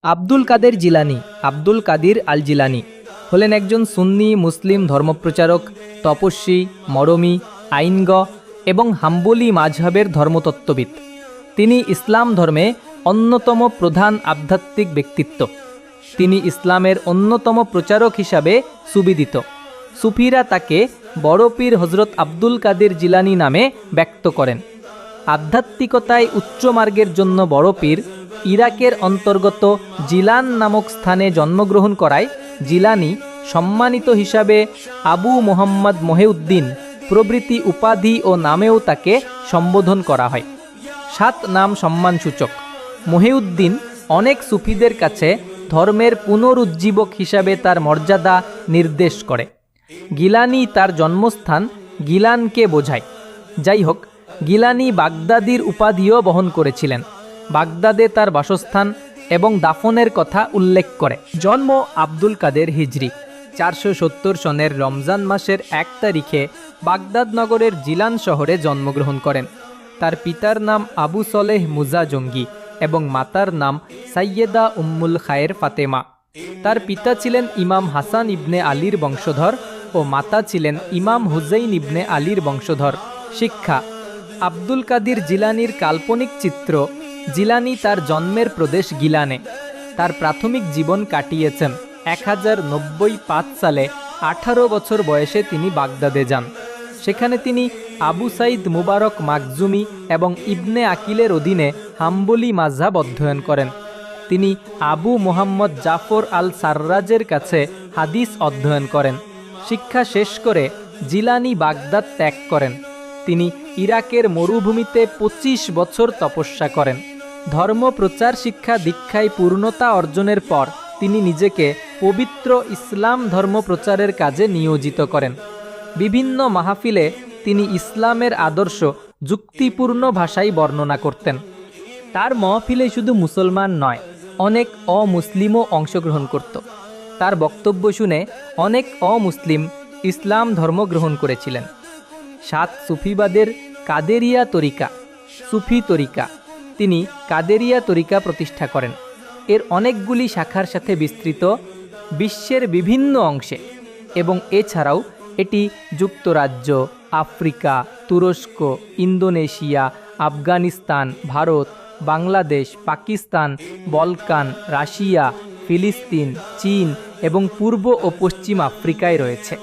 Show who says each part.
Speaker 1: আব্দুল কাদের জিলানী আব্দুল কাদির আল জিলানী হলেন একজন সুন্নি মুসলিম ধর্মপ্রচারক, তপস্বী, মরমী, আইনজ্ঞ এবং হাম্বলি মাযহাবের ধর্মতত্ত্ববিদ। তিনি ইসলাম ধর্মে অন্যতম প্রধান আধ্যাত্মিক ব্যক্তিত্ব। তিনি ইসলামের অন্যতম প্রচারক হিসাবে সুবিদিত। সুফিরা তাকে বড় পীর হজরত আব্দুল কাদের জিলানী নামে ব্যক্ত করেন। আধ্যাত্মিকতায় উচ্চ মার্গের জন্য বড় পীর ইরাকের অন্তর্গত জিলান নামক স্থানে জন্মগ্রহণ করায় জিলানী সম্মানিত হিসাবে আবু মোহাম্মদ মহিউদ্দিন প্রভৃতি উপাধি ও নামেও তাকে সম্বোধন করা হয়। 7 নাম সম্মানসূচক। মহিউদ্দিন অনেক সুফিদের কাছে ধর্মের পুনরুজ্জীবক হিসাবে তার মর্যাদা নির্দেশ করে। গিলানি তার জন্মস্থান গিলানকে বোঝায়। যাই হোক, গিলানি বাগদাদির উপাধিও বহন করেছিলেন। বাগদাদে তার বাসস্থান এবং দাফনের কথা উল্লেখ করে। জন্ম আব্দুল কাদের হিজরি 470 সনের রমজান মাসের 1 তারিখে বাগদাদ নগরের জিলান শহরে জন্মগ্রহণ করেন। তার পিতার নাম আবু সলেহ মুজা জঙ্গি এবং মাতার নাম সাইয়েদা উম্মুল খায়ের ফাতেমা। তার পিতা ছিলেন ইমাম হাসান ইবনে আলীর বংশধর ও মাতা ছিলেন ইমাম হুসাইন ইবনে আলীর বংশধর। শিক্ষা। আব্দুল কাদির জিলানির কাল্পনিক চিত্র। জিলানি তার জন্মের প্রদেশ গিলানে তার প্রাথমিক জীবন কাটিয়েছেন। 1095 সালে 18 বছর বয়সে তিনি বাগদাদে যান। সেখানে তিনি আবু সাইদ মুবারক মাকজুমি এবং ইবনে আকিলের অধীনে হাম্বলি মাযহাব অধ্যয়ন করেন। তিনি আবু মোহাম্মদ জাফর আল সাররাজের কাছে হাদিস অধ্যয়ন করেন। শিক্ষা শেষ করে জিলানি বাগদাদ ত্যাগ করেন। তিনি ইরাকের মরুভূমিতে 25 বছর তপস্যা করেন। ধর্ম প্রচার শিক্ষা দীক্ষায় পূর্ণতা অর্জনের পর তিনি নিজেকে পবিত্র ইসলাম ধর্ম প্রচারের কাজে নিয়োজিত করেন। বিভিন্ন মাহফিলে তিনি ইসলামের আদর্শ যুক্তিপূর্ণ ভাষায় বর্ণনা করতেন। তার মাহফিলে শুধু মুসলমান নয়, অনেক অমুসলিমও অংশগ্রহণ করত। তার বক্তব্য শুনে অনেক অমুসলিম ইসলাম ধর্ম গ্রহণ করেছিলেন। 7 সুফিবাদের কাদেরিয়া তরিকা, সুফি তরিকা। তিনি কাদেরিয়া তরিকা প্রতিষ্ঠা করেন। এর অনেকগুলি শাখার সাথে বিস্তৃত বিশ্বের বিভিন্ন অংশে, এবং এছাড়াও এটি যুক্তরাজ্য, আফ্রিকা, তুরস্ক, Indonesia, Afghanistan, Bharat, Bangladesh, Pakistan, Balkan, Russia, ফিলিস্তিন, চীন এবং পূর্ব ও পশ্চিম আফ্রিকায় রয়েছে।